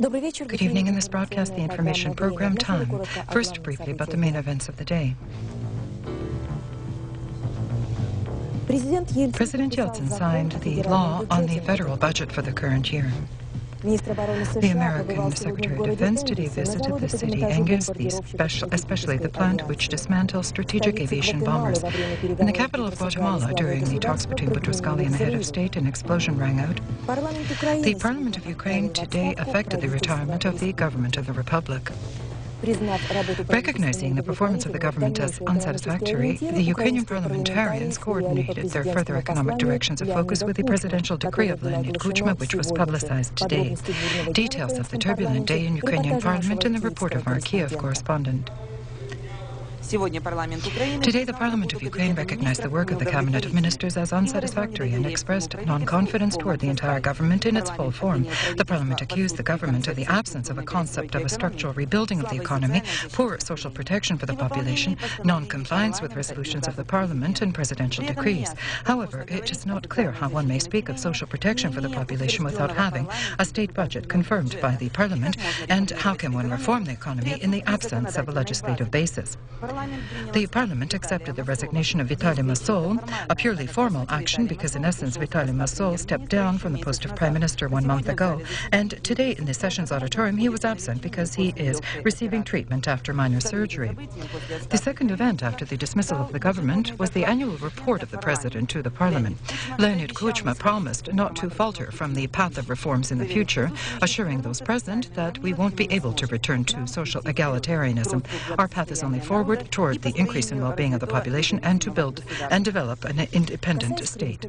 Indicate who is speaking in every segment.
Speaker 1: Good evening. In this broadcast, the information program Time. First, briefly about the main events of the day. President Yeltsin signed the law on the federal budget for the current year. The American Secretary of Defense today visited the city Engels, especially the plant which dismantles strategic aviation bombers. In the capital of Guatemala, during the talks between Boutros-Ghali and the head of state, an explosion rang out. The Parliament of Ukraine today effected the retirement of the government of the Republic. Recognizing the performance of the government as unsatisfactory, the Ukrainian parliamentarians coordinated their further economic directions of focus with the presidential decree of Leonid Kuchma, which was publicized today. Details of the turbulent day in Ukrainian parliament in the report of our Kiev correspondent. Today, the Parliament of Ukraine recognized the work of the Cabinet of Ministers as unsatisfactory and expressed non-confidence toward the entire government in its full form. The Parliament accused the government of the absence of a concept of a structural rebuilding of the economy, poor social protection for the population, non-compliance with resolutions of the Parliament and presidential decrees. However, it is not clear how one may speak of social protection for the population without having a state budget confirmed by the Parliament, and how can one reform the economy in the absence of a legislative basis. The Parliament accepted the resignation of Vitaly Masol, a purely formal action because, in essence, Vitaly Masol stepped down from the post of Prime Minister 1 month ago, and today in the Sessions Auditorium he was absent because he is receiving treatment after minor surgery. The second event after the dismissal of the government was the annual report of the President to the Parliament. Leonid Kuchma promised not to falter from the path of reforms in the future, assuring those present that we won't be able to return to social egalitarianism. Our path is only forward toward the increase in well-being of the population and to build and develop an independent state.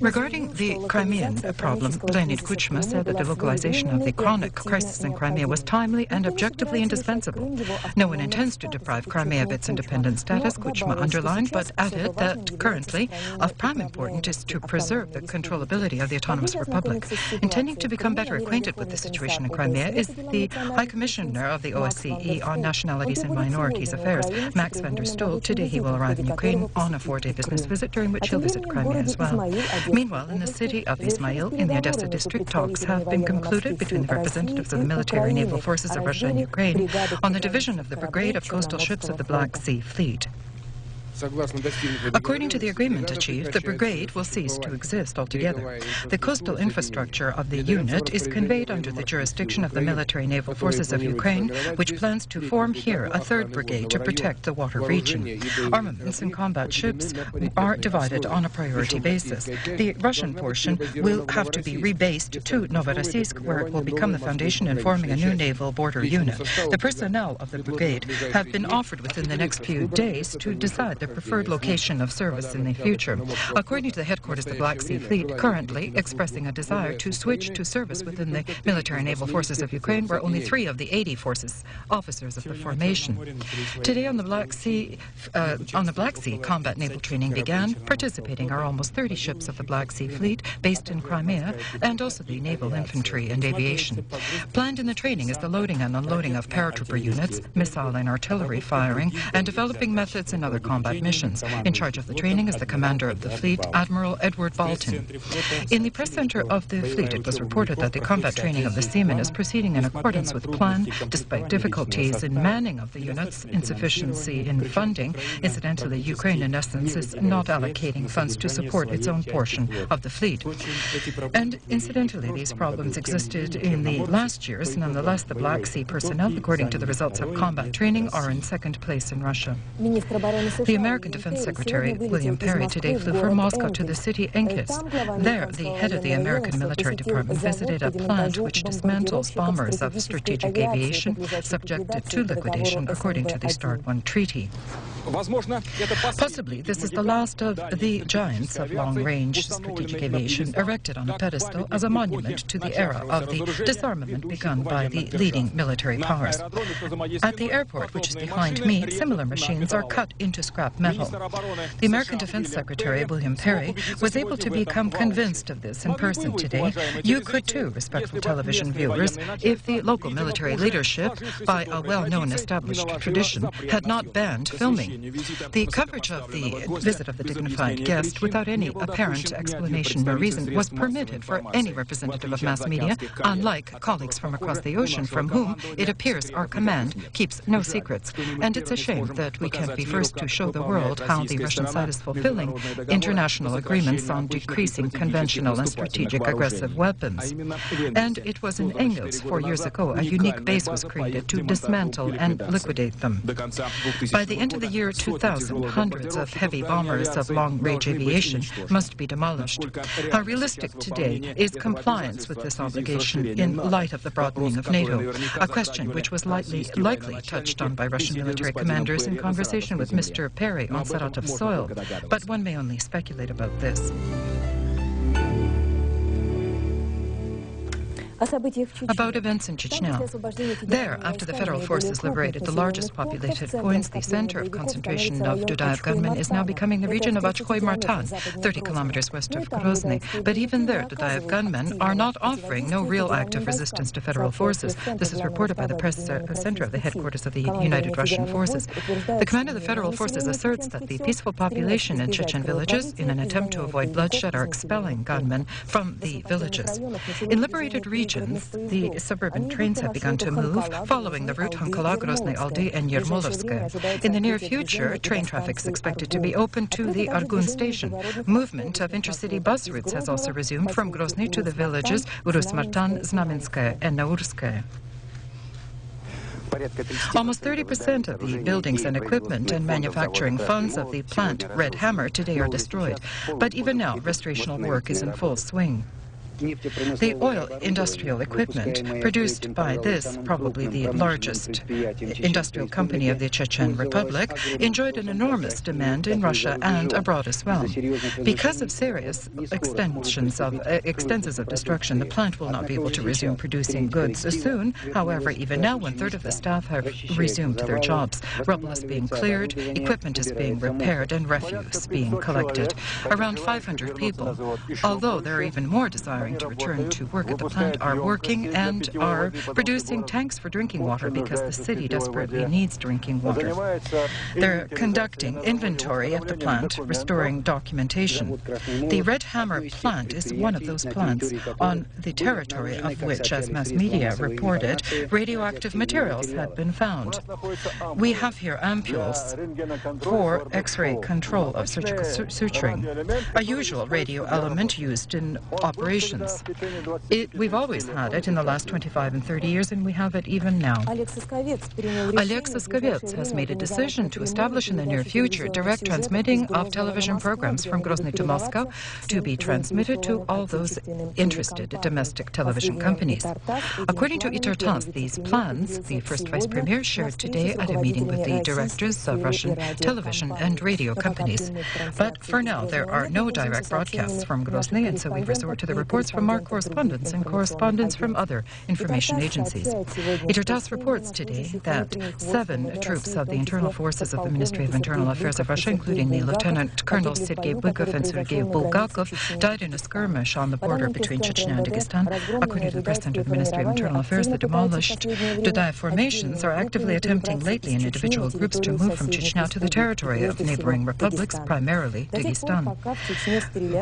Speaker 1: Regarding the Crimean problem, Leonid Kuchma said that the localization of the chronic crisis in Crimea was timely and objectively indispensable. No one intends to deprive Crimea of its independent status, Kuchma underlined, but added that currently of prime importance is to preserve the controllability of the autonomous republic. Intending to become better acquainted with the situation in Crimea is the High Commissioner of the OSCE on Nationalities and Minorities Affairs, Max van der Stoel. Today he will arrive in Ukraine on a 4-day business visit, during which he'll visit Crimea as well. Meanwhile, in the city of Ismail, in the Odessa district, talks have been concluded between the representatives of the military and naval forces of Russia and Ukraine on the division of the brigade of coastal ships of the Black Sea Fleet. According to the agreement achieved, the brigade will cease to exist altogether. The coastal infrastructure of the unit is conveyed under the jurisdiction of the military naval forces of Ukraine, which plans to form here a third brigade to protect the water region. Armaments and combat ships are divided on a priority basis. The Russian portion will have to be rebased to Novorossiysk, where it will become the foundation in forming a new naval border unit. The personnel of the brigade have been offered within the next few days to decide the preferred location of service in the future. According to the headquarters of the Black Sea Fleet, currently expressing a desire to switch to service within the military and naval forces of Ukraine, where only 3 of the 80 officers of the formation. Today on the Black Sea, combat naval training began. Participating are almost 30 ships of the Black Sea Fleet based in Crimea, and also the naval infantry and aviation. Planned in the training is the loading and unloading of paratrooper units, missile and artillery firing, and developing methods in other combat missions. In charge of the training is the commander of the fleet, Admiral Edward Bolton. In the press center of the fleet, it was reported that the combat training of the seamen is proceeding in accordance with plan, despite difficulties in manning of the units, insufficiency in funding. Incidentally, Ukraine, in essence, is not allocating funds to support its own portion of the fleet. And incidentally, these problems existed in the last years. Nonetheless, the Black Sea personnel, according to the results of combat training, are in second place in Russia. The American Defense Secretary William Perry today flew from Moscow to the city Engels. There, the head of the American military department visited a plant which dismantles bombers of strategic aviation subjected to liquidation according to the START 1 treaty. Possibly this is the last of the giants of long-range strategic aviation erected on a pedestal as a monument to the era of the disarmament begun by the leading military powers. At the airport, which is behind me, similar machines are cut into scrap metal. The American Defense Secretary, William Perry, was able to become convinced of this in person today. You could too, respectful television viewers, if the local military leadership, by a well-known established tradition, had not banned filming The coverage of the visit of the dignified guest, without any apparent explanation or reason, was permitted for any representative of mass media, unlike colleagues from across the ocean, from whom, it appears, our command keeps no secrets. And it's a shame that we can't be first to show the world how the Russian side is fulfilling international agreements on decreasing conventional and strategic aggressive weapons. And it was in Engels 4 years ago a unique base was created to dismantle and liquidate them. By the end of the year 2000, hundreds of heavy bombers of long-range aviation must be demolished. How realistic today is compliance with this obligation in light of the broadening of NATO? A question which was likely touched on by Russian military commanders in conversation with Mr. Perry on Saratov soil, but one may only speculate about this. About events in Chechnya. There, after the federal forces liberated the largest populated points, the center of concentration of Dudayev gunmen is now becoming the region of Ochkoy-Martan, 30 kilometers west of Grozny. But even there, Dudayev gunmen are not offering no real active resistance to federal forces. This is reported by the press center of the headquarters of the United Russian Forces. The command of the federal forces asserts that the peaceful population in Chechen villages, in an attempt to avoid bloodshed, are expelling gunmen from the villages. In liberated regions, the suburban trains have begun to move, following the route Hankala, Grozny Aldy, and Yermolovskaya. In the near future, train traffic is expected to be open to the Argun station. Movement of intercity bus routes has also resumed from Grozny to the villages Urus-Martan, Znamenskaya, and Naurskaya. Almost 30% of the buildings and equipment and manufacturing funds of the plant Red Hammer today are destroyed. But even now, restorational work is in full swing. The oil industrial equipment produced by this, probably the largest industrial company of the Chechen Republic, enjoyed an enormous demand in Russia and abroad as well. Because of serious extensions of destruction, the plant will not be able to resume producing goods soon. However, even now, 1/3 of the staff have resumed their jobs. Rubble is being cleared, equipment is being repaired, and refuse being collected. Around 500 people, although there are even more desiring to return to work at the plant, are working and are producing tanks for drinking water because the city desperately needs drinking water. They're conducting inventory at the plant, restoring documentation. The Red Hammer plant is one of those plants on the territory of which, as mass media reported, radioactive materials had been found. We have here ampules for X-ray control of surgical suturing, a usual radio element used in operations. We've always had it in the last 25 and 30 years, and we have it even now. Oleg Soskovets has made a decision to establish in the near future direct transmitting of television programs from Grozny to Moscow to be transmitted to all those interested domestic television companies. According to Itartas, these plans, the first vice premier shared today at a meeting with the directors of Russian television and radio companies. But for now, there are no direct broadcasts from Grozny, and so we resort to the reports from our correspondents and correspondents from other information agencies. Itartas reports today that 7 troops of the internal forces of the Ministry of Internal Affairs of Russia, including the Lieutenant Colonel Sergei Bykov and Sergei Bulgakov, died in a skirmish on the border between Chechnya and Dagestan. According to the press center of the Ministry of Internal Affairs, the demolished Dudayev formations are actively attempting lately in individual groups to move from Chechnya to the territory of neighboring republics, primarily Dagestan.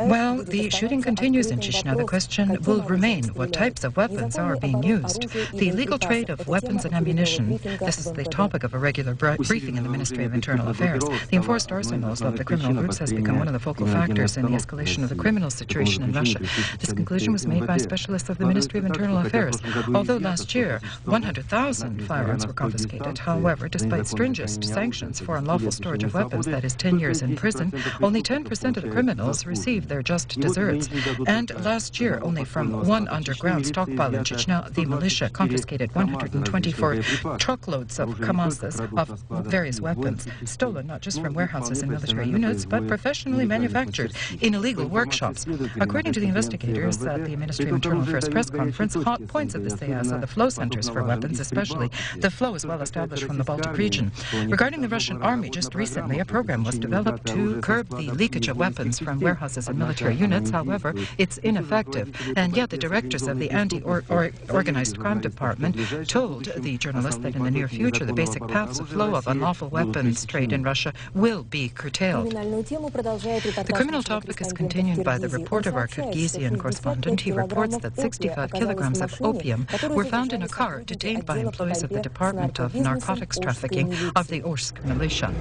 Speaker 1: While the shooting continues in Chechnya, the question will remain what types of weapons are being used. The illegal trade of weapons and ammunition, this is the topic of a regular briefing in the Ministry of Internal Affairs. The enforced arsenals of the criminal groups has become one of the focal factors in the escalation of the criminal situation in Russia. This conclusion was made by specialists of the Ministry of Internal Affairs. Although last year 100,000 firearms were confiscated, however, despite stringent sanctions for unlawful storage of weapons, that is 10 years in prison, only 10% of the criminals received their just deserts. And last year, only from one underground stockpile in Chechnya, the militia confiscated 124 truckloads of Kamazes of various weapons, stolen not just from warehouses and military units, but professionally manufactured in illegal workshops. According to the investigators at the Ministry of Internal Affairs press conference, hot points of the Sayas are the flow centers for weapons, especially the flow is well established from the Baltic region. Regarding the Russian army, just recently a program was developed to curb the leakage of weapons from warehouses and military units. However, it's ineffective. active. And yet the directors of the anti-organized crime department told the journalist that in the near future the basic paths of flow of unlawful weapons trade in Russia will be curtailed. The criminal topic is continued by the report of our Kyrgyzian correspondent. He reports that 65 kilograms of opium were found in a car detained by employees of the Department of Narcotics Trafficking of the Orsk militia.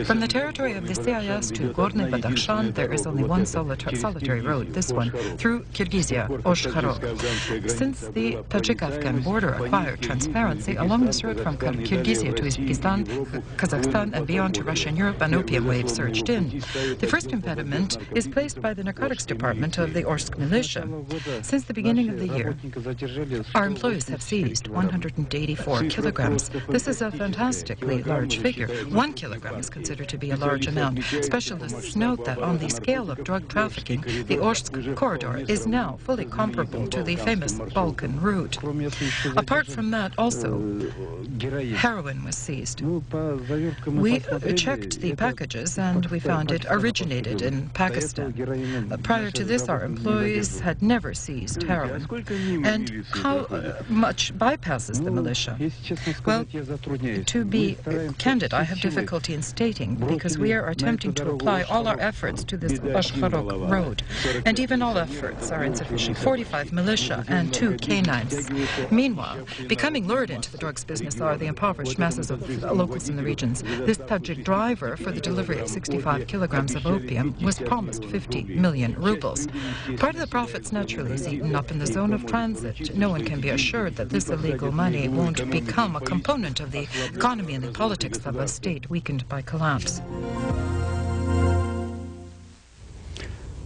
Speaker 1: From the territory of the CIS to Gorny Badakhshan, there is only one solitary road, this one, through Kyrgyzia, Osh-Kharok. Since the Tajik-Afghan border acquired transparency, along this road from Kyrgyzia to Uzbekistan, Kazakhstan, and beyond to Russia and Europe, an opium wave surged in. The first impediment is placed by the Narcotics Department of the Orsk militia. Since the beginning of the year, our employees have seized 184 kilograms. This is a fantastically large figure. 1 kilogram is considered to be a large amount. Specialists note that on the scale of drug trafficking, the Orsk corridor is now fully comparable to the famous Balkan route. Apart from that, also, heroin was seized. We checked the packages and we found it originated in Pakistan. Prior to this, our employees had never seized heroin. And how much bypasses the militia? Well, to be candid, I have difficulty in stating because we are attempting to apply all our efforts to this Osh-Kharok road. And even all efforts are insufficient. 45 militia and 2 canines. Meanwhile, becoming lured into the drugs business are the impoverished masses of locals in the regions. This Tajik driver for the delivery of 65 kilograms of opium was promised 50 million rubles. Part of the profits naturally is eaten up in the zone of transit. No one can be assured that this illegal money won't become a component of the economy and the politics of a state weakened by collapse.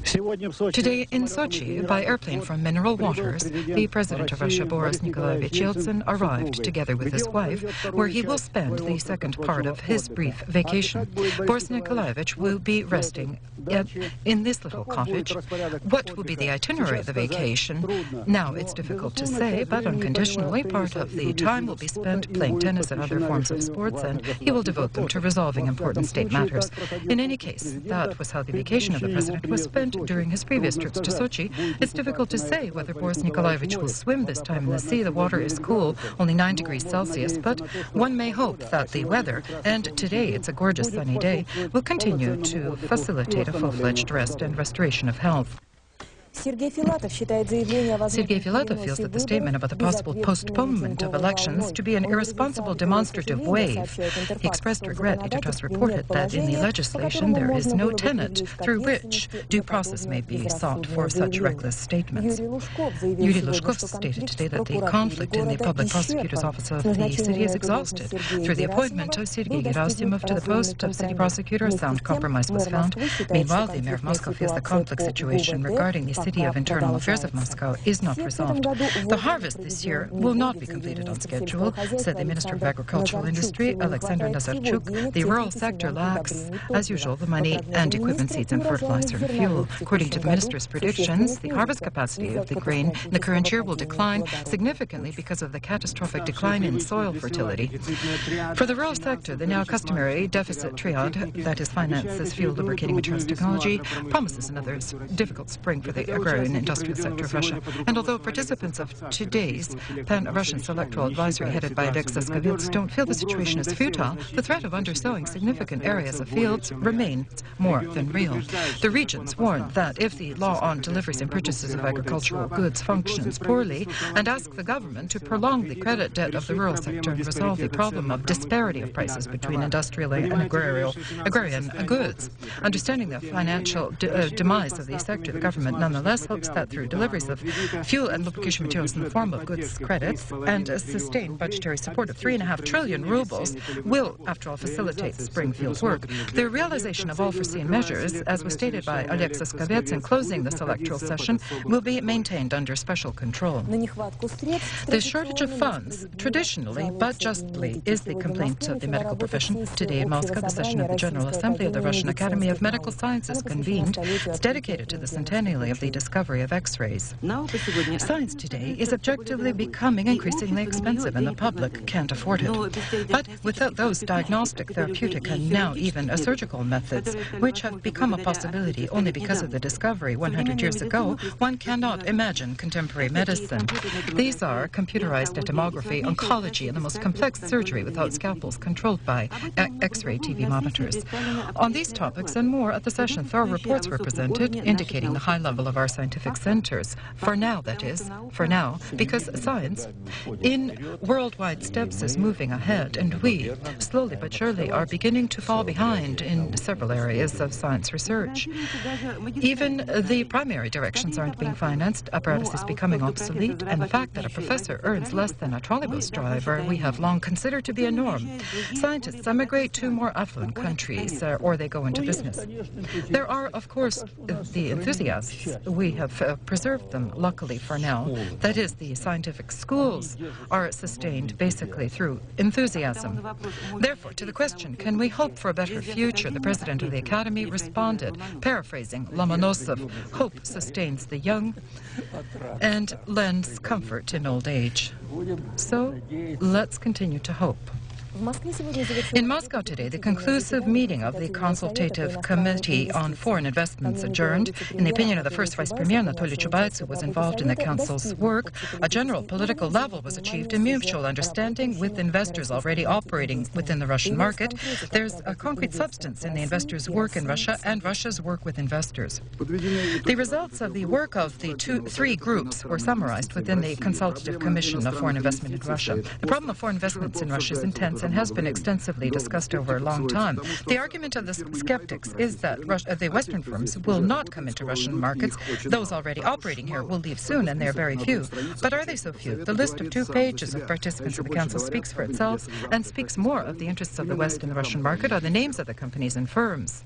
Speaker 1: Today in Sochi, by airplane from Mineral Waters, the President of Russia, Boris Nikolaevich Yeltsin, arrived together with his wife, where he will spend the second part of his brief vacation. Boris Nikolaevich will be resting in this little cottage. What will be the itinerary of the vacation? Now, it's difficult to say, but unconditionally, part of the time will be spent playing tennis and other forms of sports, and he will devote them to resolving important state matters. In any case, that was how the vacation of the President was spent during his previous trips to Sochi. It's difficult to say whether Boris Nikolaevich will swim this time in the sea. The water is cool, only 9 degrees Celsius, but one may hope that the weather, and today it's a gorgeous sunny day, will continue to facilitate a full-fledged rest and restoration of health. Sergei Filatov feels that the statement about the possible postponement of elections to be an irresponsible demonstrative wave. He expressed regret. Editas reported that in the legislation there is no tenet through which due process may be sought for such reckless statements. Yuri Lushkov stated today that the conflict in the public prosecutor's office of the city is exhausted. Through the appointment of Sergei Gerasimov to the post of city prosecutor, a sound compromise was found. Meanwhile, the mayor of Moscow feels the conflict situation regarding the City of Internal Affairs of Moscow is not resolved. The harvest this year will not be completed on schedule, said the Minister of Agricultural Industry, Alexander Nazarchuk. The rural sector lacks, as usual, the money and equipment, seeds and fertilizer and fuel. According to the minister's predictions, the harvest capacity of the grain in the current year will decline significantly because of the catastrophic decline in soil fertility. For the rural sector, the now customary deficit triad, that is finances, fuel, lubricating materials, technology, promises another difficult spring for the agrarian industrial sector of Russia. And although participants of today's Pan-Russian Selectoral Advisory headed by Alexis Kavets don't feel the situation is futile, the threat of undersowing significant areas of fields remains more than real. The regions warn that if the law on deliveries and purchases of agricultural goods functions poorly, and ask the government to prolong the credit debt of the rural sector and resolve the problem of disparity of prices between industrial and agrarian goods. Understanding the financial demise of the sector, the government nonetheless hopes that through deliveries of fuel and lubrication materials in the form of goods credits and a sustained budgetary support of 3.5 trillion rubles will, after all, facilitate spring field work. The realization of all foreseen measures, as was stated by Alexis Kavets in closing the electoral session, will be maintained under special control. The shortage of funds, traditionally but justly, is the complaint of the medical profession. Today in Moscow, the session of the General Assembly of the Russian Academy of Medical Sciences convened. It's dedicated to the centennial of the discovery of X-rays. Science today is objectively becoming increasingly expensive, and the public can't afford it. But without those diagnostic, therapeutic, and now even surgical methods, which have become a possibility only because of the discovery 100 years ago, one cannot imagine contemporary medicine. These are computerized tomography, oncology, and the most complex surgery without scalpels controlled by X-ray TV monitors. On these topics and more at the session, thorough reports were presented indicating the high level of our scientific centers. For now, that is, for now, because science in worldwide steps is moving ahead, and we, slowly but surely, are beginning to fall behind in several areas of science research. Even the primary directions aren't being financed, apparatus is becoming obsolete, and the fact that a professor earns less than a trolleybus driver we have long considered to be a norm. Scientists emigrate to more affluent countries, or they go into business. There are, of course, the enthusiasts. We have preserved them, luckily for now. That is, the scientific schools are sustained basically through enthusiasm. Therefore, to the question, can we hope for a better future, the president of the Academy responded, paraphrasing Lomonosov, hope sustains the young and lends comfort in old age. So, let's continue to hope. In Moscow today, the conclusive meeting of the Consultative Committee on Foreign Investments adjourned. In the opinion of the first Vice Premier, Anatoly Chubais, who was involved in the Council's work, a general political level was achieved in mutual understanding with investors already operating within the Russian market. There's a concrete substance in the investors' work in Russia and Russia's work with investors. The results of the work of the three groups were summarized within the Consultative Commission of Foreign Investment in Russia. The problem of foreign investments in Russia is intense and has been extensively discussed over a long time. The argument of the skeptics is that the Western firms will not come into Russian markets. Those already operating here will leave soon, and they're very few. But are they so few? The list of 2 pages of participants of the Council speaks for itself and speaks more of the interests of the West in the Russian market are the names of the companies and firms.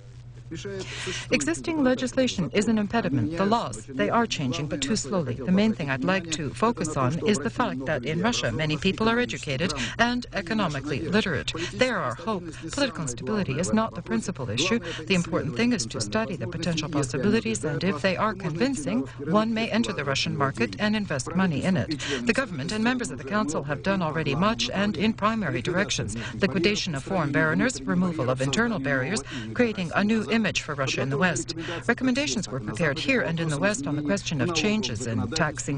Speaker 1: Existing legislation is an impediment. The laws, they are changing, but too slowly. The main thing I'd like to focus on is the fact that in Russia, many people are educated and economically literate. There are hope. Political instability is not the principal issue. The important thing is to study the potential possibilities, and if they are convincing, one may enter the Russian market and invest money in it. The government and members of the Council have done already much, and in primary directions. Liquidation of foreign baroners, removal of internal barriers, creating a new image for Russia in the West. Recommendations were prepared here and in the West on the question of changes in tax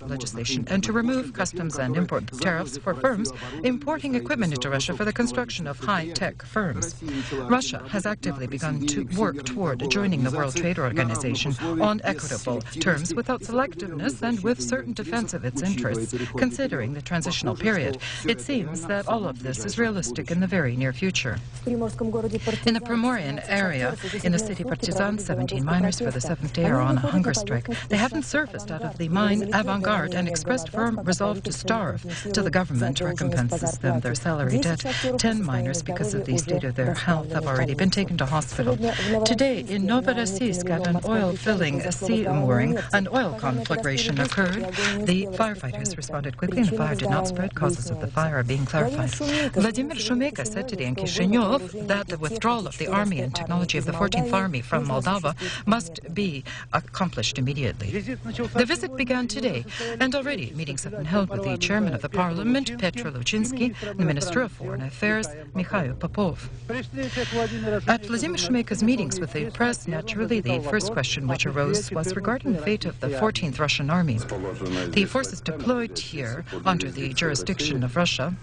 Speaker 1: legislation and to remove customs and import tariffs for firms importing equipment into Russia for the construction of high-tech firms. Russia has actively begun to work toward joining the World Trade Organization on equitable terms without selectiveness and with certain defense of its interests, considering the transitional period. It seems that all of this is realistic in the very near future. In the Primoryan area, in the city Partizan, 17 miners for the 7th day are on a hunger strike. They haven't surfaced out of the mine avant-garde and expressed firm resolve to starve till the government recompenses them their salary debt. 10 miners, because of the state of their health, have already been taken to hospital. Today, in Novorossiysk, at an oil-filling sea mooring, an oil conflagration occurred. The firefighters responded quickly and the fire did not spread. Causes of the fire are being clarified. Vladimir Shumeka said today in Kishinev that the withdrawal of the army and technology of the 14th Army from Moldova must be accomplished immediately. The visit began today, and already meetings have been held with the chairman of the parliament, Petro Luchinsky, the Minister of Foreign Affairs, Mikhail Popov. At Vladimir Shumeka's meetings with the press, naturally, the first question which arose was regarding the fate of the 14th Russian Army. The forces deployed here under the jurisdiction of Russia,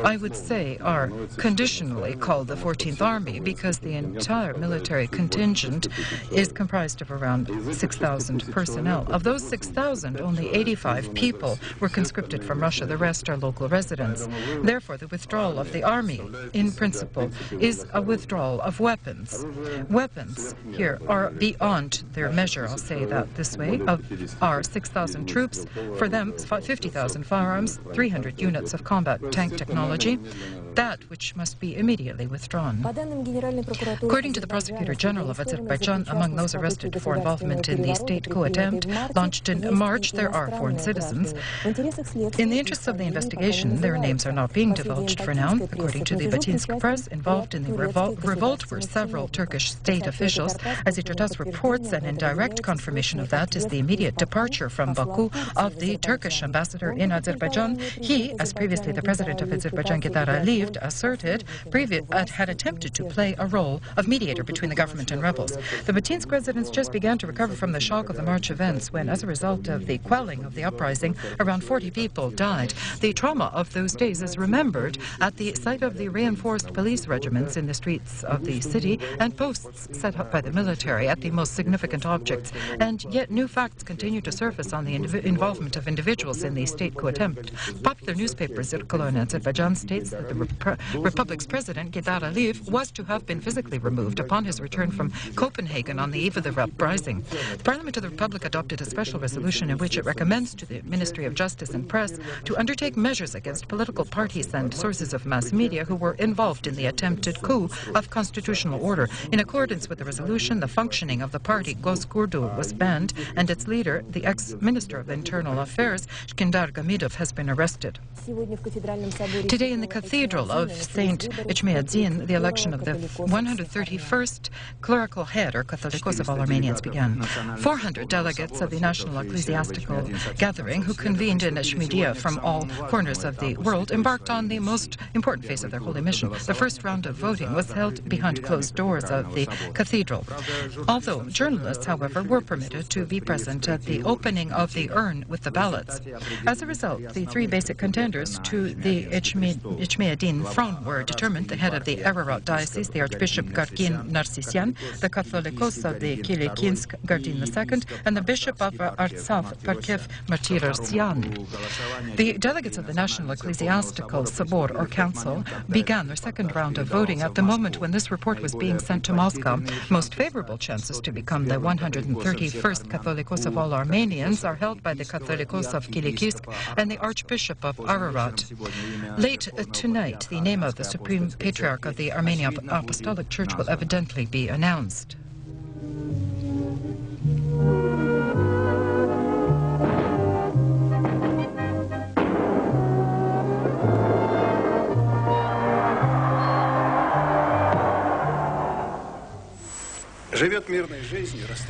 Speaker 1: I would say, are conditionally called the 14th Army because the entire military contingent is comprised of around 6,000 personnel. Of those 6,000, only 85 people were conscripted from Russia. The rest are local residents. Therefore, the withdrawal of the army, in principle, is a withdrawal of weapons. Weapons here are beyond their measure, I'll say that this way, of our 6,000 troops. For them, 50,000 firearms, 300 units of combat tank technology, that which must be immediately withdrawn. According to the the Prosecutor General of Azerbaijan among those arrested for involvement in the state coup attempt launched in March. There are foreign citizens. In the interests of the investigation, their names are not being divulged for now. According to the Batinsk press, involved in the revolt were several Turkish state officials. As Azitratas reports, and in direct confirmation of that is the immediate departure from Baku of the Turkish ambassador in Azerbaijan. He, as previously the president of Azerbaijan, Geydar Aliyev, asserted, had attempted to play a role of mediator between the government and rebels. The Batinsk residents just began to recover from the shock of the March events when, as a result of the quelling of the uprising, around 40 people died. The trauma of those days is remembered at the site of the reinforced police regiments in the streets of the city and posts set up by the military at the most significant objects. And yet new facts continue to surface on the involvement of individuals in the state coup attempt. Popular newspaper Zirkalo in Azerbaijan states that the Republic's president, Geydar Aliyev, was to have been physically removed upon his return from Copenhagen on the eve of the uprising. The Parliament of the Republic adopted a special resolution in which it recommends to the Ministry of Justice and Press to undertake measures against political parties and sources of mass media who were involved in the attempted coup of constitutional order. In accordance with the resolution, the functioning of the party Gozgurdu was banned, and its leader, the ex-Minister of Internal Affairs, Shkindar Gamidov, has been arrested. Today in the Cathedral of St. Echmiadzin, the election of the 131st clerical head, or Catholicos of all Armenians, began. 400 delegates of the National Ecclesiastical Gathering, who convened in Echmiadzin from all corners of the world, embarked on the most important phase of their holy mission. The first round of voting was held behind closed doors of the cathedral. Although journalists, however, were permitted to be present at the opening of the urn with the ballots. As a result, the three basic contenders to the Echmiadzin throne were determined: the head of the Ararat diocese, the Archbishop Gargin Narsisyan, the Catholicos of the Kilikinsk, Gardin II, and the Bishop of Artsakh, Parkev Martirosyan. The delegates of the National Ecclesiastical Sabor, or Council, began their second round of voting at the moment when this report was being sent to Moscow. Most favorable chances to become the 131st Catholicos of all Armenians are held by the Catholicos of Kilikinsk and the Archbishop of Ararat. Late tonight, the name of the Supreme Patriarch of the Armenian Apostolic Church will evidently be announced.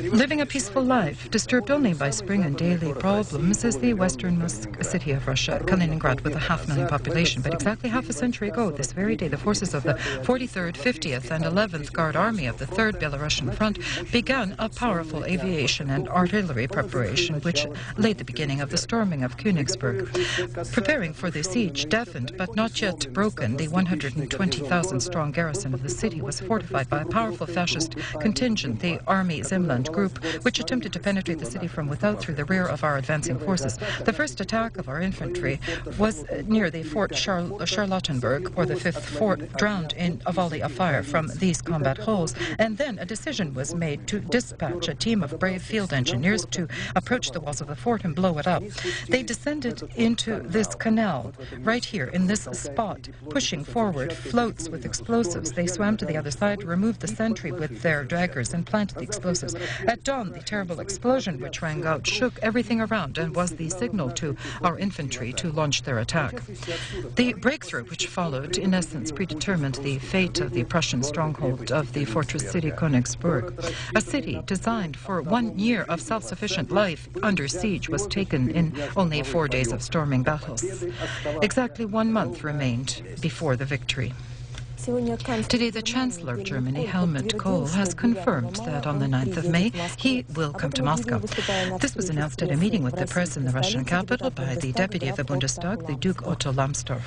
Speaker 1: Living a peaceful life, disturbed only by spring and daily problems, is the westernmost city of Russia, Kaliningrad, with a 500,000 population. But exactly half a century ago, this very day, the forces of the 43rd, 50th, and 11th Guard Army of the 3rd Belarusian Front began a powerful aviation and artillery preparation, which laid the beginning of the storming of Königsberg. Preparing for the siege, deafened but not yet broken, the 120,000-strong garrison of the city was fortified by a powerful fascist contingent, the Army Zimland Group, which attempted to penetrate the city from without through the rear of our advancing forces. The first attack of our infantry was near the Fort Charlottenburg, or the 5th Fort, drowned in a volley of fire from these combat holes, and then a decision was made to dispatch a team of brave field engineers to approach the walls of the fort and blow it up. They descended into this canal, right here in this spot, pushing forward floats with explosives. They swam to the other side, removed the sentry with their draggers, and planted the explosives. At dawn, the terrible explosion which rang out shook everything around and was the signal to our infantry to launch their attack. The breakthrough which followed, in essence, predetermined the fate of the Prussian stronghold of the fortress city Königsberg. A city designed for 1 year of self-sufficient life under siege was taken in only 4 days of storming battles. Exactly 1 month remained before the victory. Today, the Chancellor of Germany, Helmut Kohl, has confirmed that on the 9th of May, he will come to Moscow. This was announced at a meeting with the press in the Russian capital by the Deputy of the Bundestag, the Duke Otto Lambsdorff.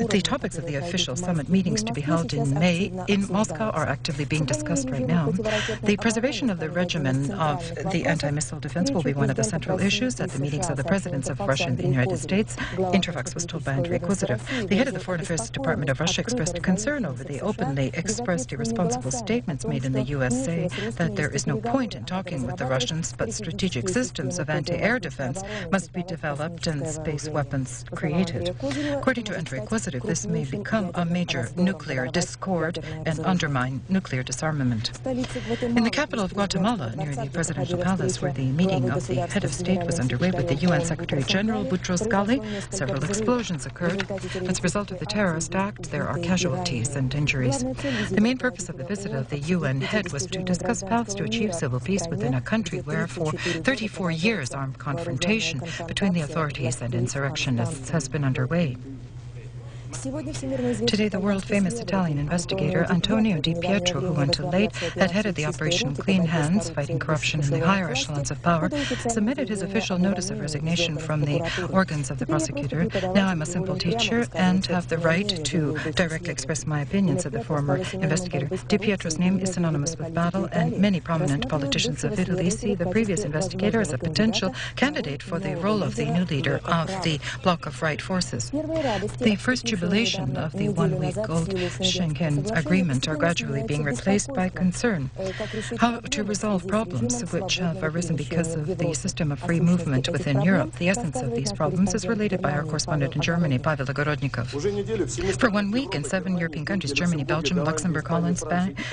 Speaker 1: The topics of the official summit meetings to be held in May in Moscow are actively being discussed right now. The preservation of the regimen of the anti-missile defense will be one of the central issues at the meetings of the presidents of Russia and the United States, Interfax was told by Andrei Kozyrev. The head of the Foreign Foreign Affairs Department of Russia expressed concern over the openly expressed irresponsible statements made in the USA that there is no point in talking with the Russians, but strategic systems of anti-air defense must be developed and space weapons created. According to Andrei Kozyrev, this may become a major nuclear discord and undermine nuclear disarmament. In the capital of Guatemala, near the presidential palace, where the meeting of the head of state was underway with the UN Secretary General Boutros Ghali, several explosions occurred. As a result of the terrorist act, there are casualties and injuries. The main purpose of the visit of the UN head was to discuss paths to achieve civil peace within a country where, for 34 years, armed confrontation between the authorities and insurrectionists has been underway. Today, the world-famous Italian investigator Antonio Di Pietro, who until late had headed the Operation Clean Hands, fighting corruption in the higher echelons of power, submitted his official notice of resignation from the organs of the prosecutor. "Now I'm a simple teacher and have the right to directly express my opinion," said the former investigator. Di Pietro's name is synonymous with battle, and many prominent politicians of Italy see the previous investigator as a potential candidate for the role of the new leader of the Bloc of Right Forces. The first jubilation of the one-week-old Schengen Agreement are gradually being replaced by concern how to resolve problems which have arisen because of the system of free movement within Europe. The essence of these problems is related by our correspondent in Germany, Pavel Gorodnikov. For 1 week in 7 European countries, Germany, Belgium, Luxembourg, Holland,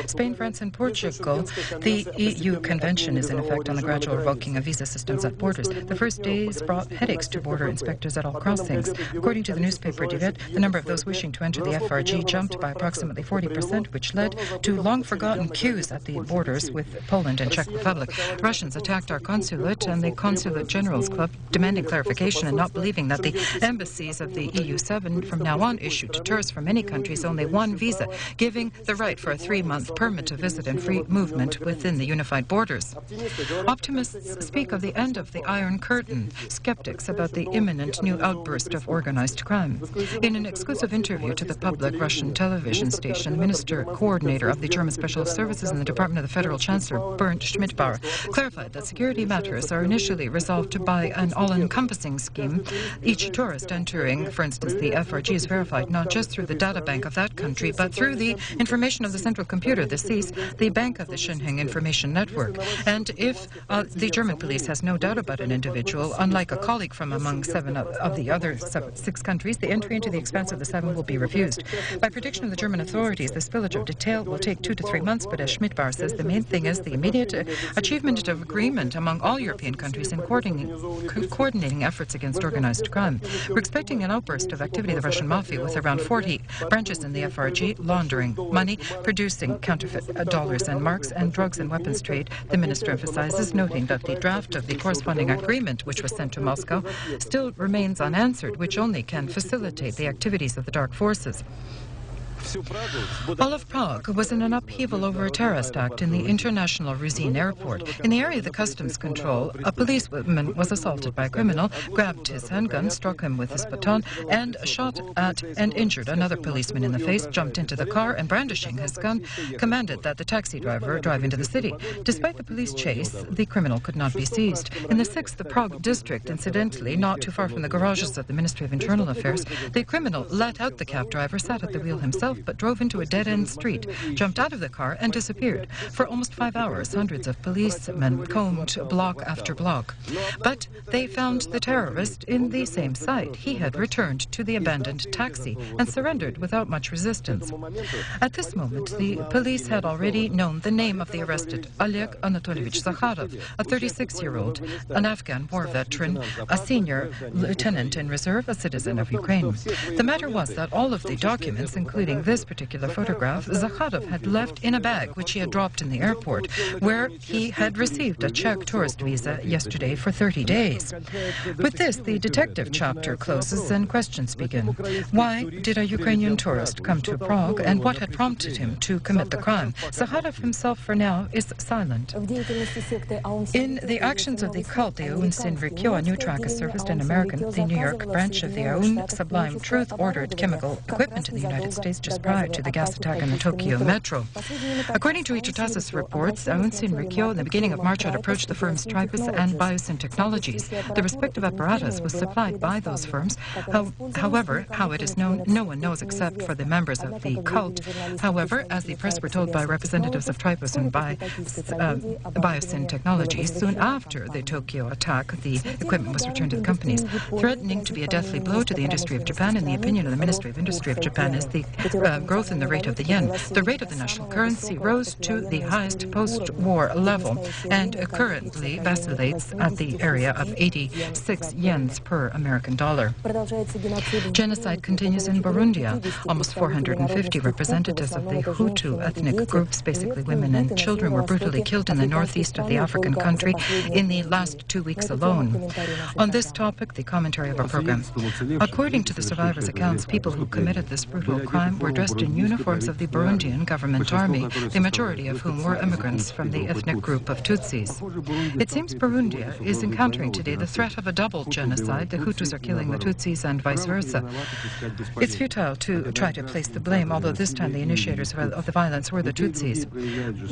Speaker 1: Spain, France, and Portugal, the EU Convention is in effect on the gradual revoking of visa systems at borders. The first days brought headaches to border inspectors at all crossings. According to the newspaper Die Welt, the number of those wishing to enter the FRG jumped by approximately 40%, which led to long-forgotten queues at the borders with Poland and Czech Republic. Russians attacked our consulate and the Consulate Generals Club, demanding clarification and not believing that the embassies of the EU7 from now on issue to tourists from many countries only one visa, giving the right for a 3-month permit to visit and free movement within the unified borders. Optimists speak of the end of the Iron Curtain, skeptics about the imminent new outburst of organized crime. In an exclusive interview to the public Russian television station, the minister coordinator of the German Special Services in the Department of the Federal Chancellor, Bernd Schmidbauer, clarified that security matters are initially resolved by an all-encompassing scheme. Each tourist entering, for instance, the FRG is verified not just through the data bank of that country, but through the information of the central computer, the SIS, the bank of the Schengen Information Network. And if the German police has no doubt about an individual, unlike a colleague from among 7 of the other 6 countries, the entry into the expanse of the 7 will be refused. By prediction of the German authorities, the spillage of detail will take 2 to 3 months, but as Schmidbauer says, the main thing is the immediate achievement of agreement among all European countries in coordinating efforts against organized crime. We're expecting an outburst of activity of the Russian mafia with around 40 branches in the FRG, laundering money, producing counterfeit dollars and marks, and drugs and weapons trade, the minister emphasizes, noting that the draft of the corresponding agreement, which was sent to Moscow, still remains unanswered, which only can facilitate the activities of the dark forces. All of Prague was in an upheaval over a terrorist act in the international Ruzin airport. In the area of the customs control, a policeman was assaulted by a criminal, grabbed his handgun, struck him with his baton, and shot at and injured another policeman in the face, jumped into the car, and brandishing his gun, commanded that the taxi driver drive into the city. Despite the police chase, the criminal could not be seized. In the 6th Prague district, incidentally, not too far from the garages of the Ministry of Internal Affairs, the criminal let out the cab driver, sat at the wheel himself, but drove into a dead-end street, jumped out of the car, and disappeared. For almost 5 hours, hundreds of policemen combed block after block. But they found the terrorist in the same site. He had returned to the abandoned taxi and surrendered without much resistance. At this moment, the police had already known the name of the arrested, Oleg Anatolievich Zakharov, a 36-year-old, an Afghan war veteran, a senior lieutenant in reserve, a citizen of Ukraine. The matter was that all of the documents, including this particular photograph, Zakharov had left in a bag which he had dropped in the airport, where he had received a Czech tourist visa yesterday for 30 days. With this, the detective chapter closes and questions begin. Why did a Ukrainian tourist come to Prague, and what had prompted him to commit the crime? Zakharov himself, for now, is silent. In the actions of the cult, the Aoun Sinrikyo, a new track has surfaced in American. The New York branch of the Aoun Sublime Truth ordered chemical equipment in the United States just prior to the gas attack in the Tokyo metro. According to Ichitasa's reports, Aunsin Rikyo in the beginning of March had approached the firms Tripus and Biosyn Technologies. The respective apparatus was supplied by those firms. However, how it is known, no one knows except for the members of the cult. However, as the press were told by representatives of Tripus and Biosyn Technologies, soon after the Tokyo attack, the equipment was returned to the companies, threatening to be a deathly blow to the industry of Japan. In the opinion of the Ministry of Industry of Japan, is the growth in the rate of the yen. The rate of the national currency rose to the highest post-war level and currently vacillates at the area of 86 yens per American dollar. Genocide continues in Burundi. Almost 450 representatives of the Hutu ethnic groups, basically women and children, were brutally killed in the northeast of the African country in the last 2 weeks alone. On this topic, the commentary of our program. According to the survivors' accounts, people who committed this brutal crime were dressed in uniforms of the Burundian government army, the majority of whom were immigrants from the ethnic group of Tutsis. It seems Burundi is encountering today the threat of a double genocide. The Hutus are killing the Tutsis and vice versa. It's futile to try to place the blame, although this time the initiators of the violence were the Tutsis.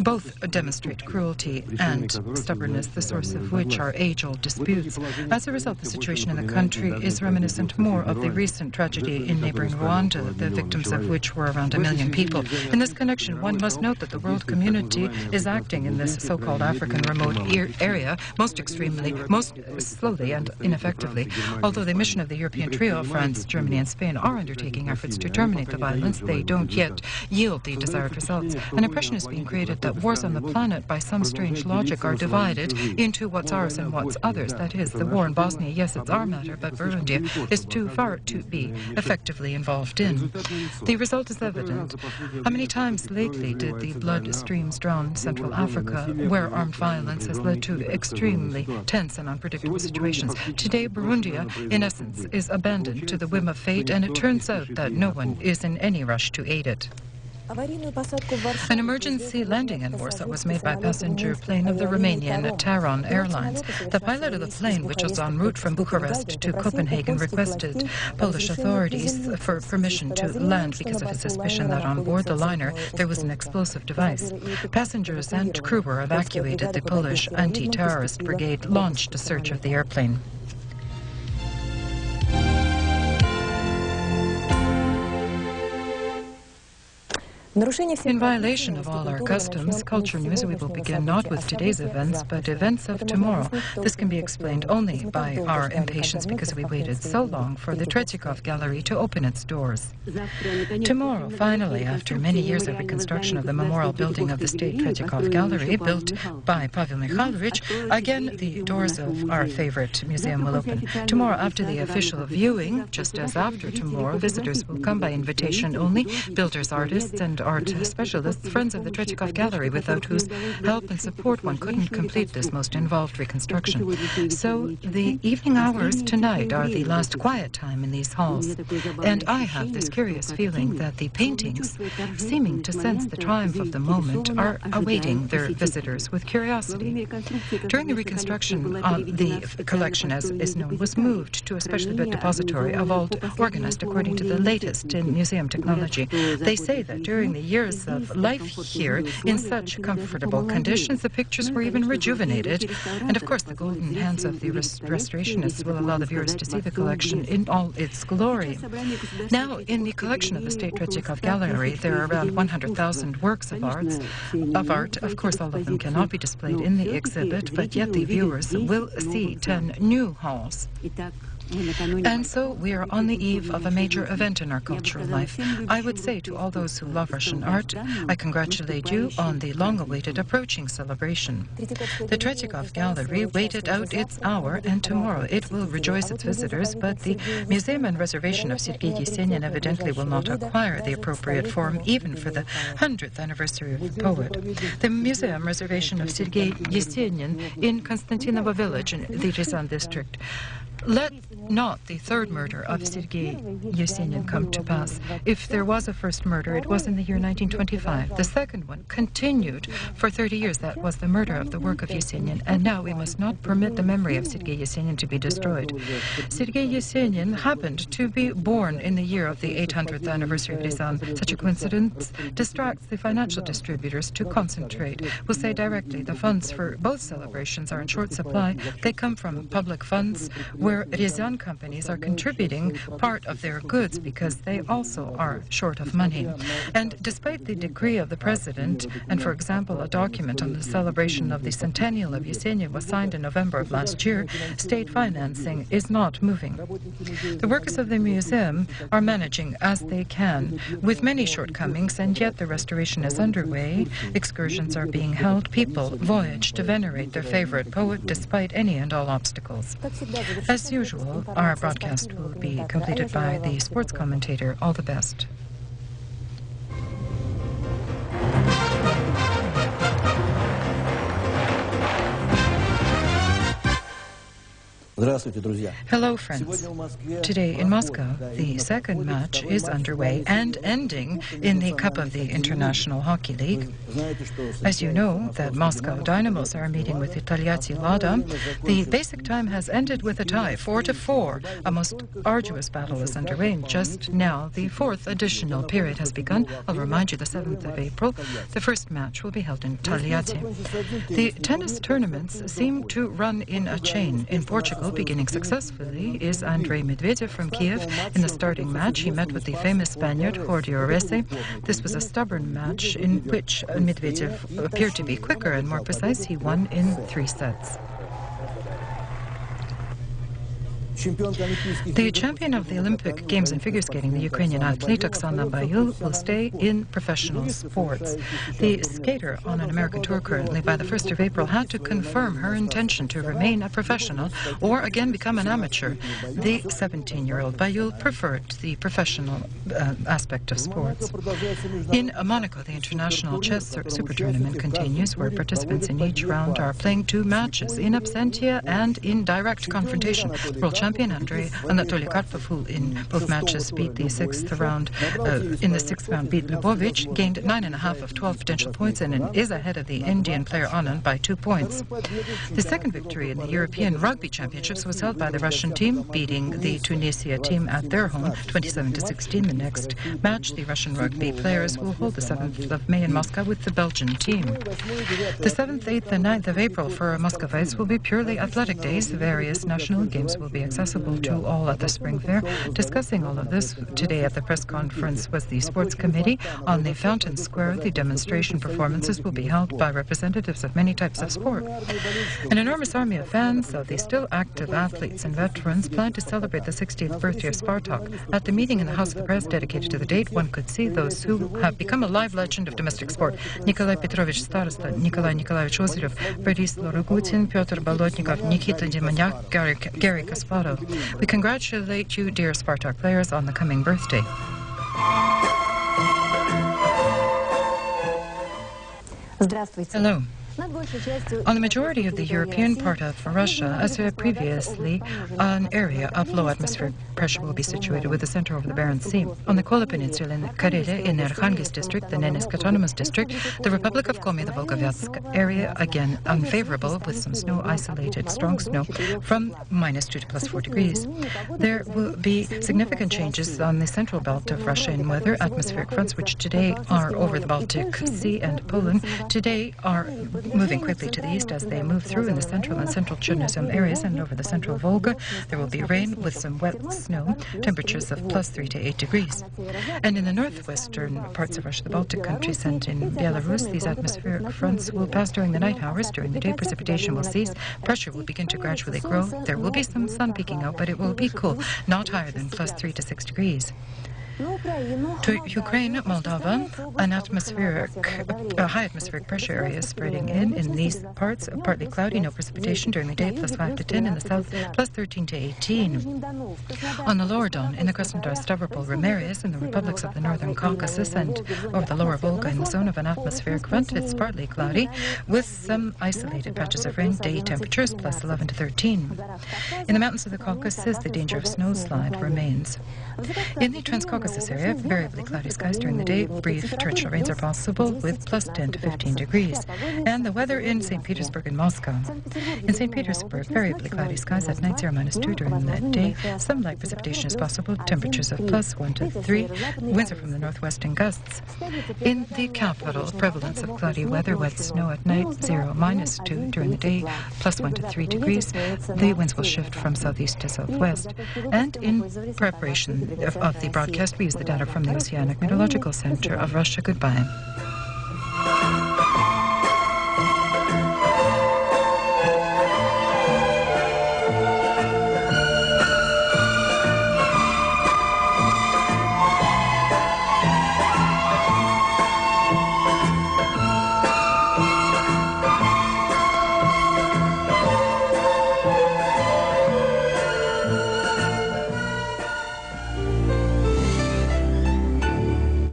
Speaker 1: Both demonstrate cruelty and stubbornness, the source of which are age-old disputes. As a result, the situation in the country is reminiscent more of the recent tragedy in neighboring Rwanda, the victims of which were around 1 million people. In this connection, one must note that the world community is acting in this so-called African remote area most slowly and ineffectively. Although the mission of the European trio, France, Germany and Spain, are undertaking efforts to terminate the violence, they don't yet yield the desired results. An impression is being created that wars on the planet, by some strange logic, are divided into what's ours and what's others. That is, the war in Bosnia, yes, it's our matter, but Burundi is too far to be effectively involved in. The result is evident. How many times lately did the blood streams drown Central Africa, where armed violence has led to extremely tense and unpredictable situations? Today, Burundi, in essence, is abandoned to the whim of fate, and it turns out that no one is in any rush to aid it. An emergency landing in Warsaw was made by a passenger plane of the Romanian Taron Airlines. The pilot of the plane, which was en route from Bucharest to Copenhagen, requested Polish authorities for permission to land because of a suspicion that on board the liner there was an explosive device. Passengers and crew were evacuated. The Polish anti-terrorist brigade launched a search of the airplane. In violation of all our customs, culture news, we will begin not with today's events, but events of tomorrow. This can be explained only by our impatience because we waited so long for the Tretyakov Gallery to open its doors. Tomorrow, finally, after many years of reconstruction of the memorial building of the State Tretyakov Gallery, built by Pavel Mikhailovich, again the doors of our favorite museum will open. Tomorrow, after the official viewing, just as after tomorrow, visitors will come by invitation only, builders, artists, and art specialists, friends of the Tretyakov Gallery, without whose help and support one couldn't complete this most involved reconstruction. So the evening hours tonight are the last quiet time in these halls, and I have this curious feeling that the paintings, seeming to sense the triumph of the moment, are awaiting their visitors with curiosity. During the reconstruction, the collection, as is known, was moved to a specially built depository, a vault organized according to the latest in museum technology. They say that during the years of life here, in such comfortable conditions, the pictures were even rejuvenated. And of course, the golden hands of the restorationists will allow the viewers to see the collection in all its glory. Now, in the collection of the State Tretyakov Gallery, there are around 100,000 works of art. Of course, all of them cannot be displayed in the exhibit, but yet the viewers will see 10 new halls. And so we are on the eve of a major event in our cultural life. I would say to all those who love Russian art, I congratulate you on the long-awaited approaching celebration. The Tretyakov Gallery waited out its hour, and tomorrow it will rejoice its visitors, but the museum and reservation of Sergei Yesenin evidently will not acquire the appropriate form even for the 100th anniversary of the poet. The museum reservation of Sergei Yesenin in Konstantinovo village in the Ryazan district Let not the third murder of Sergei Yesenin come to pass. If there was a first murder, it was in the year 1925. The second one continued for 30 years. That was the murder of the work of Yesenin. And now we must not permit the memory of Sergei Yesenin to be destroyed. Sergei Yesenin happened to be born in the year of the 800th anniversary of Ryazan. Such a coincidence distracts the financial distributors to concentrate. We'll say directly, the funds for both celebrations are in short supply. They come from public funds, where Ryazan companies are contributing part of their goods because they also are short of money. And despite the decree of the president, and for example, a document on the celebration of the centennial of Yesenin was signed in November of last year, state financing is not moving. The workers of the museum are managing as they can, with many shortcomings, and yet the restoration is underway. Excursions are being held. People voyage to venerate their favorite poet despite any and all obstacles. As usual, our broadcast will be completed by the sports commentator. All the best. Hello, friends. Today in Moscow, the second match is underway and ending in the Cup of the International Hockey League. As you know, that Moscow Dynamos are meeting with Togliatti Lada. The basic time has ended with a tie, 4-4. A most arduous battle is underway, and just now the fourth additional period has begun. I'll remind you, the 7th of April, the first match will be held in Togliatti. The tennis tournaments seem to run in a chain. In Portugal, beginning successfully is Andrei Medvedev from Kiev. In the starting match, he met with the famous Spaniard Jorge Orese. This was a stubborn match in which Medvedev appeared to be quicker and more precise. He won in 3 sets. The champion of the Olympic Games in figure skating, the Ukrainian athlete Oksana Bayul, will stay in professional sports. The skater on an American tour currently, by the 1st of April, had to confirm her intention to remain a professional or again become an amateur. The 17-year-old Bayul preferred the professional aspect of sports. In Monaco, the international chess super tournament continues, where participants in each round are playing 2 matches in absentia and in direct confrontation. World champion Anatoly Karpov, who in both matches beat the 6th round, beat Lubovich, gained 9.5 of 12 potential points and is ahead of the Indian player Anand by 2 points. The second victory in the European Rugby Championships was held by the Russian team, beating the Tunisia team at their home 27-16. The next match, the Russian rugby players will hold the 7th of May in Moscow with the Belgian team. The 7th, 8th and 9th of April for Muscovites will be purely athletic days. Various national games will be accessible to all at the Spring Fair. Discussing all of this today at the press conference was the Sports Committee. On the Fountain Square, the demonstration performances will be held by representatives of many types of sport. An enormous army of fans of the still active athletes and veterans plan to celebrate the 60th birthday of Spartak. At the meeting in the House of the Press dedicated to the date, one could see those who have become a live legend of domestic sport. Nikolai Petrovich Starosta, Nikolai Nikolaevich Ozerov, Boris Lorogutin, Pyotr Bolotnikov, Nikita Demanyak, Gary Kasparov. We congratulate you, dear Spartak players, on the coming birthday. Hello. On the majority of the European part of Russia, as previously, an area of low atmospheric pressure will be situated with the center over the Barents Sea. On the Kola Peninsula in Karelia, in the Arkhangelsk district, the Nenetsk Autonomous District, the Republic of Komi, the Volgovyatsk area, again unfavorable with some snow, isolated strong snow from -2 to +4 degrees. There will be significant changes on the central belt of Russia in weather. Atmospheric fronts, which today are over the Baltic Sea and Poland, today are moving quickly to the east as they move through in the central and central Chernozem areas, and over the central Volga there will be rain with some wet snow, temperatures of +3 to 8 degrees. And in the northwestern parts of Russia, the Baltic countries, and in Belarus, these atmospheric fronts will pass during the night hours. During the day, precipitation will cease, pressure will begin to gradually grow. There will be some sun peeking out, but it will be cool, not higher than +3 to 6 degrees. To Ukraine, Moldova, a high atmospheric pressure area is spreading in these parts, partly cloudy, no precipitation during the day, plus 5 to 10 in the south, plus 13 to 18. On the lower Don, in the Krasnodar, Stavropol, Remarius, in the republics of the northern Caucasus, and over the lower Volga in the zone of an atmospheric front, it's partly cloudy, with some isolated patches of rain, day temperatures plus 11 to 13. In the mountains of the Caucasus, the danger of snowslide remains. In the Transcaucasus area, variably cloudy skies during the day, brief torrential rains are possible with plus 10 to 15 degrees. And the weather in St. Petersburg and Moscow. In St. Petersburg, variably cloudy skies at night, 0 - 2 during the day. Some light precipitation is possible, temperatures of plus 1 to 3. Winds are from the northwest and gusts. In the capital, prevalence of cloudy weather, wet snow at night, 0 - 2 during the day, plus 1 to 3 degrees. The winds will shift from southeast to southwest. And in preparation of the broadcast, we use the data from the Oceanic Meteorological Center of Russia. Goodbye.